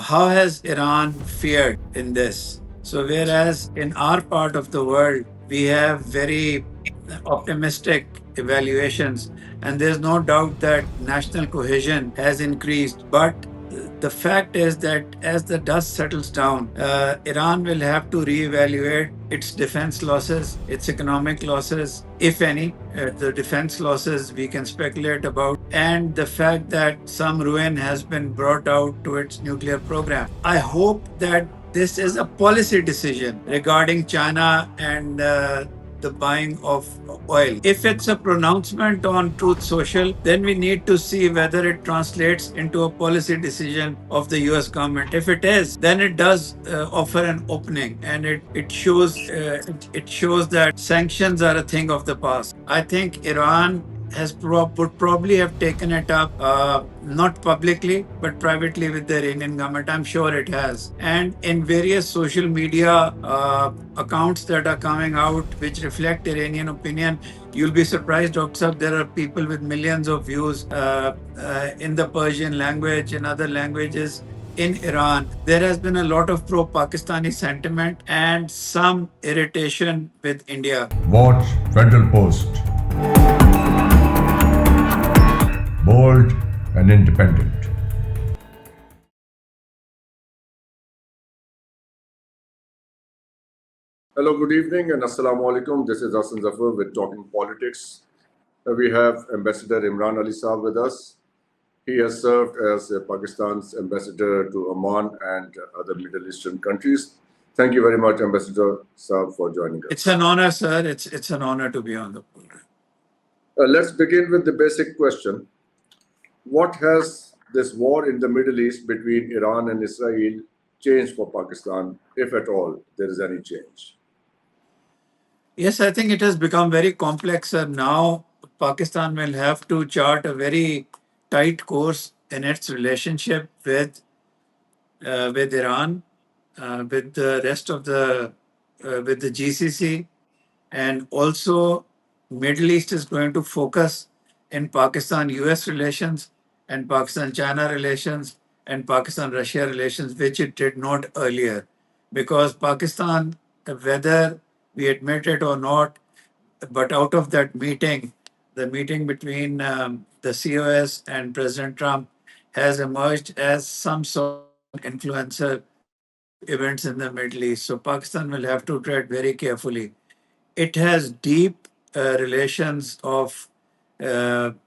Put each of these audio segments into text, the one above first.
how has Iran fared in this? So, whereas in our part of the world, we have very optimistic evaluations, and there's no doubt that national cohesion has increased. But the fact is that as the dust settles down, Iran will have to reevaluate its defense losses, its economic losses, if any. The defense losses we can speculate about, and the fact that some ruin has been brought out to its nuclear program. I hope that this is a policy decision regarding China and the buying of oil. If it's a pronouncement on Truth Social, then we need to see whether it translates into a policy decision of the US government. If it is, then it does offer an opening, and it shows that sanctions are a thing of the past. I think Iran would probably have taken it up, not publicly but privately with the Iranian government. I'm sure it has, and in various social media accounts that are coming out which reflect Iranian opinion. You'll be surprised, Dr. Saab, there are people with millions of views in the Persian language and other languages in Iran. There has been a lot of pro-Pakistani sentiment and some irritation with India. Watch Federal Post. Bold and independent. Hello, good evening, and Assalamu alaikum. This is Hassan Zafar with Talking Politics. We have Ambassador Imran Ali Saab with us. He has served as Pakistan's ambassador to Oman and other Middle Eastern countries. Thank you very much, Ambassador Saab, for joining us. It's an honor, sir. It's an honor to be on the program. Let's begin with the basic question. What has this war in the Middle East between Iran and Israel changed for Pakistan, if at all there is any change? Yes, I think it has become very complex, sir. Now, Pakistan will have to chart a very tight course in its relationship with Iran, with the rest of with the GCC, and also Middle East is going to focus in Pakistan-US relations and Pakistan-China relations and Pakistan-Russia relations, which it did not earlier, because Pakistan, whether we admit it or not, but out of that meeting, the meeting between the COS and President Trump has emerged as some sort of influencer events in the Middle East. So Pakistan will have to tread very carefully. It has deep relations of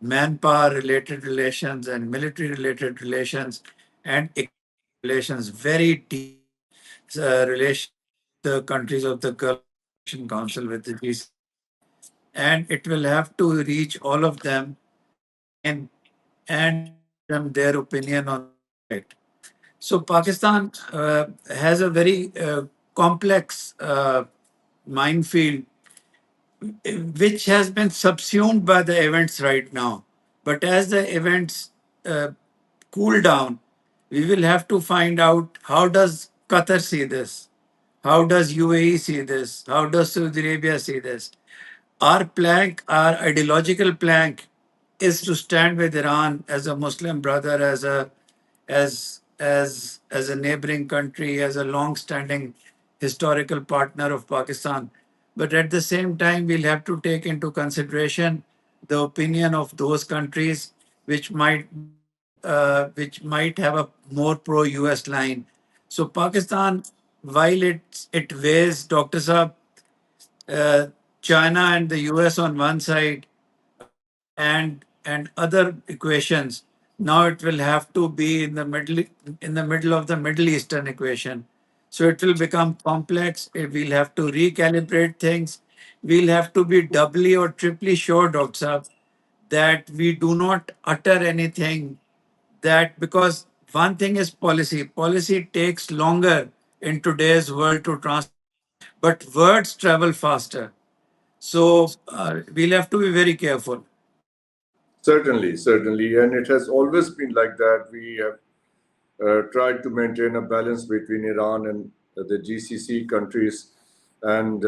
manpower related relations and military related relations and economic relations, very deep relations with the countries of the Gulf Cooperation Council with the GCC. And it will have to reach all of them again and them their opinion on it. So Pakistan has a very complex minefield which has been subsumed by the events right now. But as the events uh, cool down, we will have to find out how does Qatar see this? How does UAE see this? How does Saudi Arabia see this? Our plank, our ideological plank, is to stand with Iran as a Muslim brother, as a neighboring country, as a long-standing historical partner of Pakistan. But at the same time, we'll have to take into consideration the opinion of those countries which might have a more pro-US line. So Pakistan, while it weighs, Dr. Saab, uh, China and the US on one side, and other equations. Now it will have to be in the middle of the Middle Eastern equation. So it will become complex. We'll have to recalibrate things. We'll have to be doubly or triply sure, Dr. Saab, that we do not utter anything that, because one thing is policy. Policy takes longer in today's world to translate, but words travel faster. So we'll have to be very careful. Certainly, certainly. And it has always been like that. We have tried to maintain a balance between Iran and the GCC countries and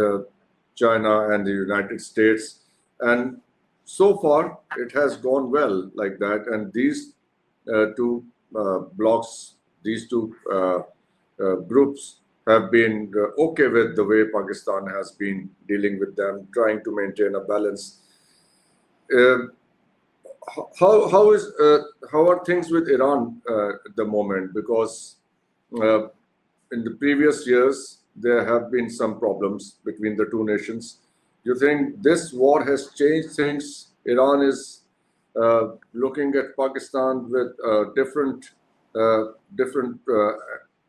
China and the United States. And so far, it has gone well like that. And these two blocks these two groups have been okay with the way Pakistan has been dealing with them, trying to maintain a balance. Uh, how are things with Iran at the moment? Because uh, in the previous years there have been some problems between the two nations. Do you think this war has changed things? Iran is looking at Pakistan with a uh, different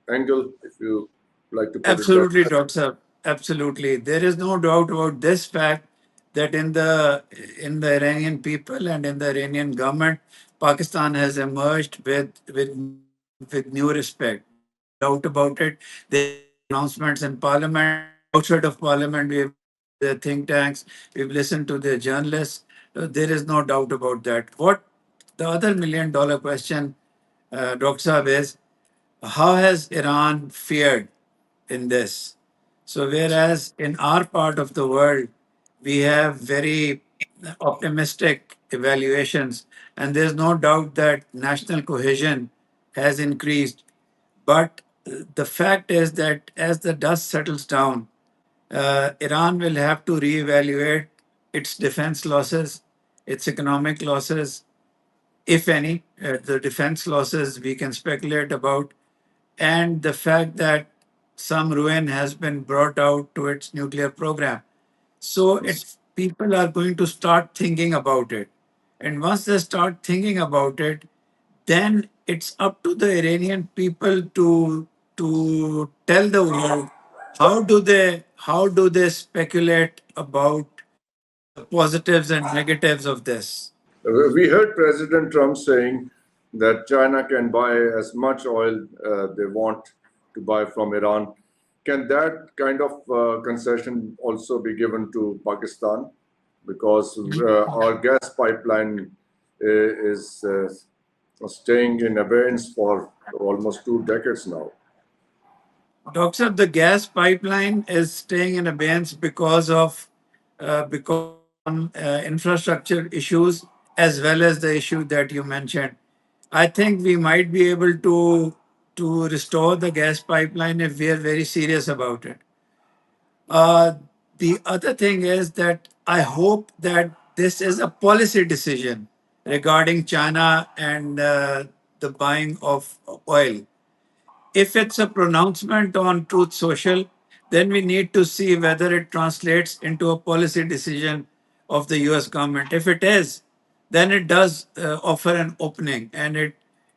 angle, if you like to put it that Absolutely, Dr. Saab. Absolutely. There is no doubt about this fact that in the Iranian people and in the Iranian government, Pakistan has emerged with new respect. There's no doubt about it. There have been announcements in Parliament. Outside of Parliament, we have listened to their think tanks. We've listened to their journalists. There is no doubt about that. What the other million-dollar question, Dr. Saab, is how has Iran fared in this? So, whereas in our part of the world, we have very optimistic evaluations, and there's no doubt that national cohesion has increased. But the fact is that as the dust settles down, Iran will have to reevaluate its defense losses, its economic losses, if any. The defense losses we can speculate about, and the fact that some ruin has been brought out to its nuclear program. So people are going to start thinking about it. And once they start thinking about it, then it's up to the Iranian people to tell the world how do they speculate about the positives and negatives of this. We heard President Trump saying that China can buy as much oil they want to buy from Iran. Can that kind of concession also be given to Pakistan? Because our gas pipeline is staying in abeyance for almost 2 decades now. Doctor, the gas pipeline is staying in abeyance because of some infrastructure issues as well as the issue that you mentioned. I think we might be able to restore the gas pipeline if we are very serious about it. Uh, the other thing is that I hope that this is a policy decision regarding China and the buying of oil. If it's a pronouncement on Truth Social, then we need to see whether it translates into a policy decision of the US government. If it is, then it does offer an opening, and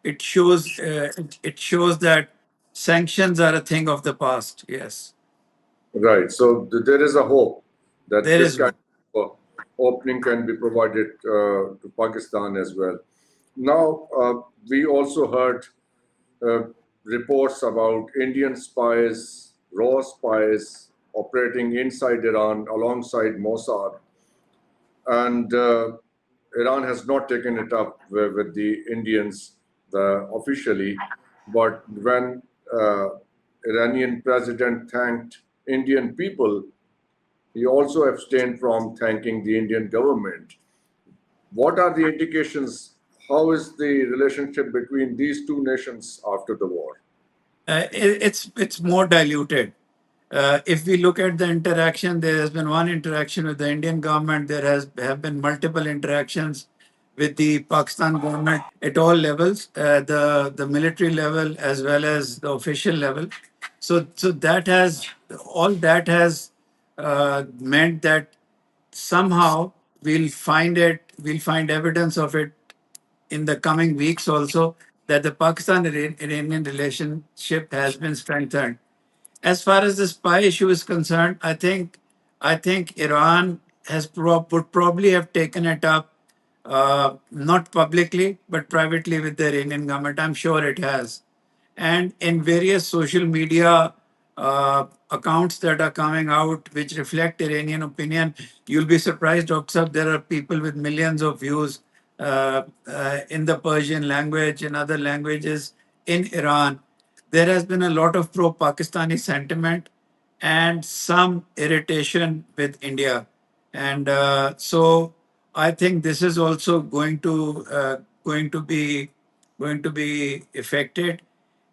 it shows that sanctions are a thing of the past. Yes, Right. So there is a hope that there this is kind hope. of opening can be provided to Pakistan as well. Now, we also heard uh, reports about Indian spies, raw spies operating inside Iran alongside Mossad. And Iran has not taken it up with the Indians officially. But when Iranian president thanked Indian people, he also abstained from thanking the Indian government. What are the indications? How is the relationship between these two nations after the war? It's more diluted. If we look at the interaction, there has been one interaction with the Indian government. There has have been multiple interactions with the Pakistan government at all levels, the military level as well as the official level. So that has meant that somehow we'll find evidence of it in the coming weeks also, that the Pakistan-Iranian relationship has been strengthened. As far as the spy issue is concerned, I think Iran would probably have taken it up, not publicly but privately with the Iranian government. I'm sure it has, and in various social media accounts that are coming out which reflect Iranian opinion, you'll be surprised, Dr. Saab, there are people with millions of views in the Persian language and other languages in Iran. There has been a lot of pro-Pakistani sentiment and some irritation with India, and so I think this is also going to be affected.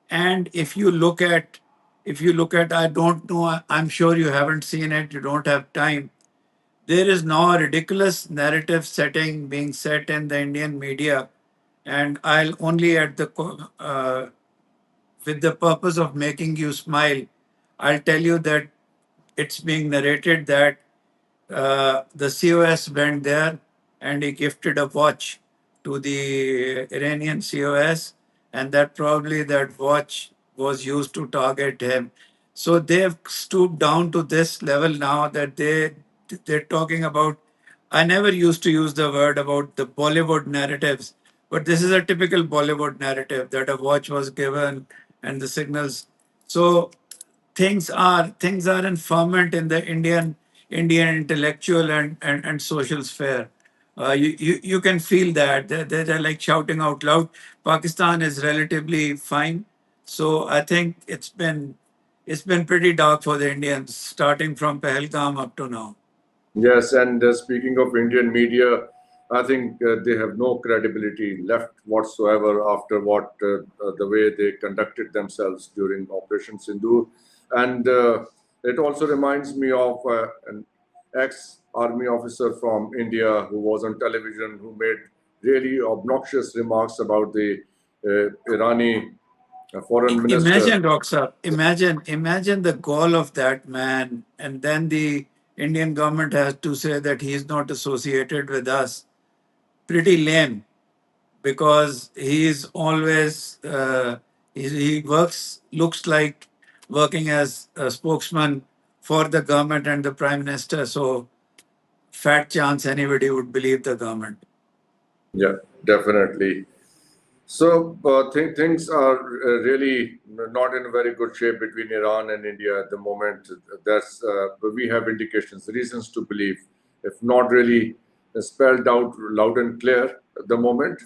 And if you look at, I don't know, I'm sure you haven't seen it, you don't have time. There is now a ridiculous narrative setting being set in the Indian media, and I'll only with the purpose of making you smile, I'll tell you that it's being narrated that the COS went there and he gifted a watch to the Iranian COS, and that probably that watch was used to target him. So they've stooped down to this level now that they're talking about. I never used to use the word about the Bollywood narratives, but this is a typical Bollywood narrative that a watch was given and the signals. So things are in ferment in the Indian intellectual and social sphere. You can feel that they're like shouting out loud. Pakistan is relatively fine, so I think it's been pretty dark for the Indians starting from Pahalgam up to now. Yes, and speaking of Indian media, I think they have no credibility left whatsoever after the way they conducted themselves during Operation Sindoor. And it also reminds me of an ex-army officer from India who was on television who made really obnoxious remarks about the Irani foreign minister. Imagine, Roxa, imagine the gall of that man, and then the Indian government has to say that he's not associated with us. Pretty lame, because he is always he looks like working as a spokesman for the government and the prime minister. So fat chance anybody would believe the government. Yeah, definitely. So things are really not in a very good shape between Iran and India at the moment. That's we have indications, reasons to believe, if not really spelled out loud and clear at the moment,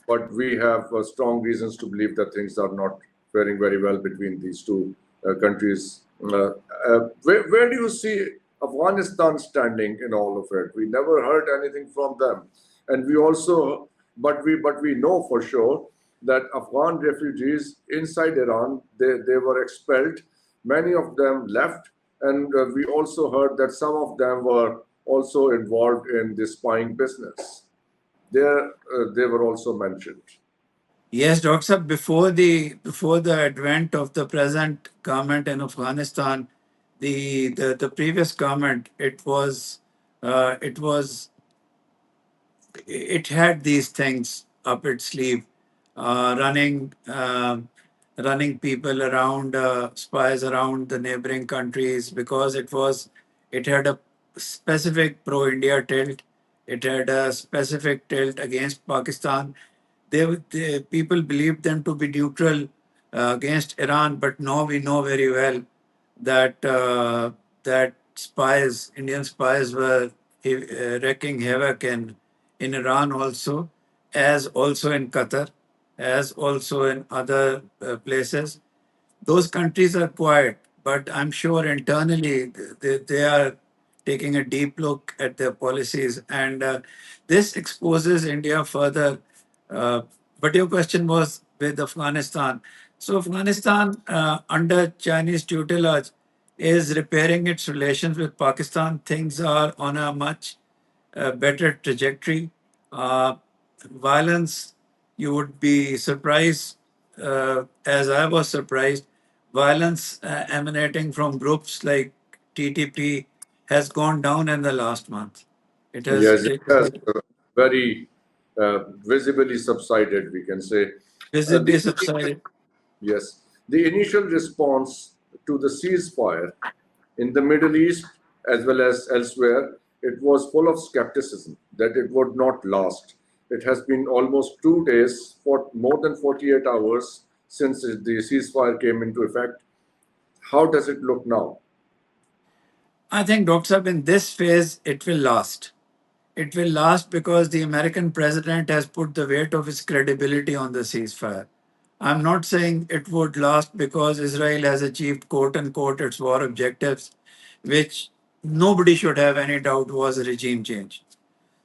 but we have strong reasons to believe that things are not faring very well between these two countries. Where do you see Afghanistan standing in all of it? We never heard anything from them, and we also, but we know for sure that Afghan refugees inside Iran they were expelled. Many of them left, and we also heard that some of them were also involved in the spying business. There, they were also mentioned. Yes, Dr. Saab, before the advent of the present government in Afghanistan, the previous government, it was it had these things up its sleeve, running running people around, spies around the neighboring countries, because it had a specific pro-India tilt. It had a specific tilt against Pakistan. People believed them to be neutral against Iran, but now we know very well that Indian spies, were wreaking havoc in Iran also, as also in Qatar, as also in other places. Those countries are quiet, but I'm sure internally they are taking a deep look at their policies, and this exposes India further. Uh, but your question was with Afghanistan. So Afghanistan, under Chinese tutelage, is repairing its relations with Pakistan. Things are on a much better trajectory. Uh, Violence, you would be surprised, as I was surprised, violence emanating from groups like TTP has gone down in the last month. It has Yes, it has very visibly subsided, we can say. visibly The subsided. Yes, the initial response to the ceasefire in the Middle East as well as elsewhere, it was full of skepticism that it would not last. It has been almost 2 days, for more than 48 hours since the ceasefire came into effect. How does it look now? I think, Dr. Saab, in this phase, it will last. It will last because the American president has put the weight of his credibility on the ceasefire. I'm not saying it would last because Israel has achieved, quote unquote, its war objectives, which nobody should have any doubt was a regime change.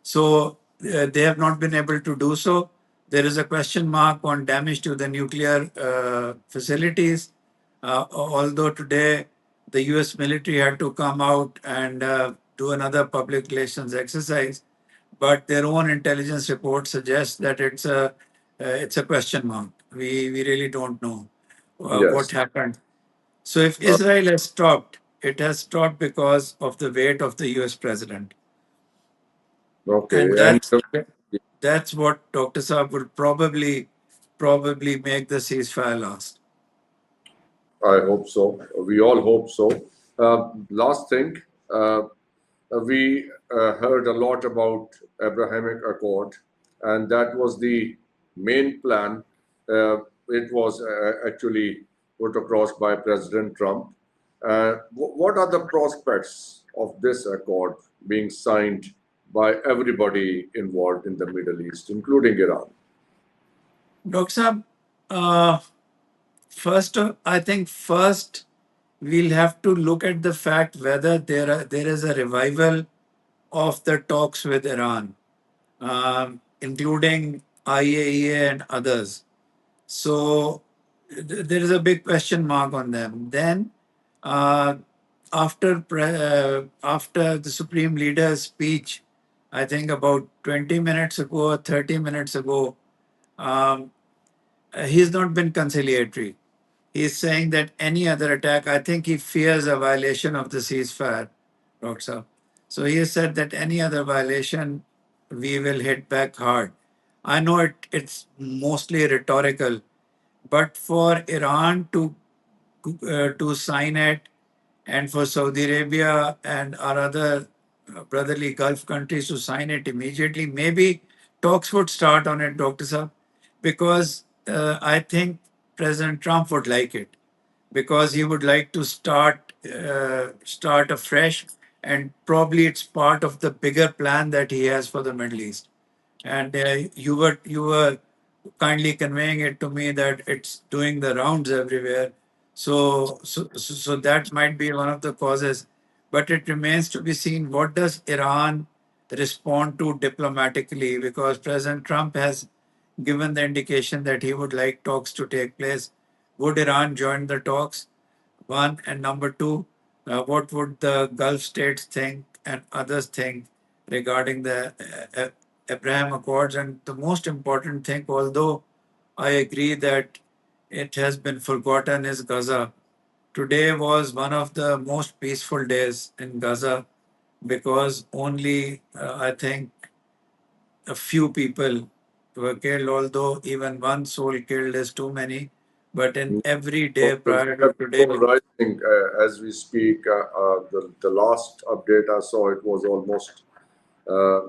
So they have not been able to do so. There is a question mark on damage to the nuclear facilities. Although today the US military had to come out and do another public relations exercise, but their own intelligence report suggests that it's a question mark. We really don't know what Yes. happened. So if Uh, Israel has stopped, it has stopped because of the weight of the US president. okay. And And that's what Dr. Saab would probably make the ceasefire last. I hope so. We all hope so. Last thing, we heard a lot about Abrahamic Accord, and that was the main plan. It was actually put across by President Trump. What are the prospects of this accord being signed by everybody involved in the Middle East, including Iran? Dr. Saab, uh, I think first we'll have to look at the fact whether there is a revival of the talks with Iran, including IAEA and others. So there is a big question mark on them. Then, uh, after the supreme leader's speech, I think about 20 minutes ago or 30 minutes ago, um, he's not been conciliatory. He's saying that any other attack, I think he fears a violation of the ceasefire, Dr. Saab. So he has said that any other violation, we will hit back hard. I know it's mostly rhetorical, but for Iran to sign it, and for Saudi Arabia and our other brotherly Gulf countries to sign it immediately, maybe talks would start on it, Dr. Saab, because I think President Trump would like it, because he would like to start afresh, and probably it's part of the bigger plan that he has for the Middle East. And you were kindly conveying it to me that it's doing the rounds everywhere. So that might be one of the causes, but it remains to be seen what does Iran respond to diplomatically, because President Trump has given the indication that he would like talks to take place. Would Iran join the talks? One, and number two, what would the Gulf states think and others think regarding the Abraham Accords? And the most important thing, although I agree that it has been forgotten, is Gaza. Today was one of the most peaceful days in Gaza, because only, I think, a few people were killed, although even one soul killed is too many. But in every So day the prior to level today, rising as we speak. The last update I saw, it was almost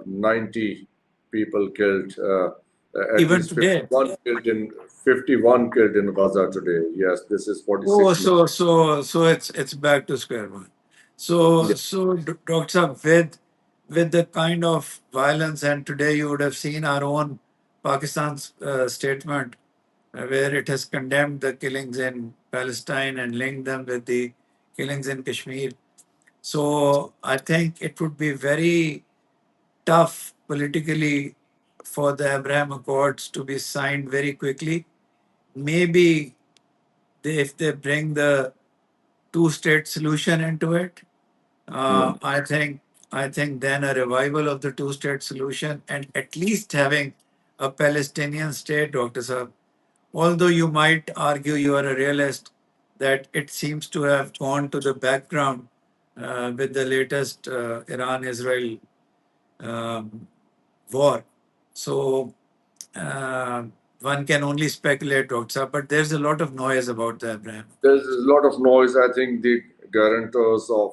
90 people killed, at even least today. 51 killed in Gaza today. Yes, this is Oh, 46 minutes. so it's back to square one. Yeah. Doctor Saab, with the kind of violence, and today you would have seen our own Pakistan's statement, where it has condemned the killings in Palestine and linked them with the killings in Kashmir. So I think it would be very tough politically for the Abraham Accords to be signed very quickly. Maybe if they bring the two-state solution into it, Mm. I think then a revival of the two-state solution, and at least having a Palestinian state, Dr. Saab. Although you might argue, you are a realist, that it seems to have gone to the background with the latest Iran-Israel um, war. So uh, one can only speculate, Dr. Saab, but there's a lot of noise about the Abraham. There's a lot of noise. I think the guarantors of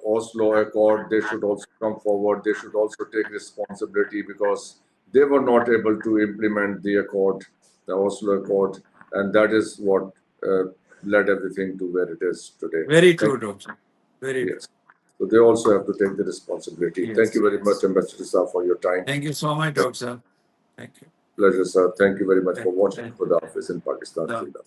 Oslo Accord, they should also come forward. They should also take responsibility, because they were not able to implement the accord, the Oslo Accord, and that is what led everything to where it is today. Very Thank true, Doctor. Very true. Yes. So they also have to take the responsibility. Thank Yes. you very much, Ambassador Saab, for your time. Thank you so much, Doctor. Thank you. Pleasure, sir. Thank you very much for Thank watching you. for the office in Pakistan. The-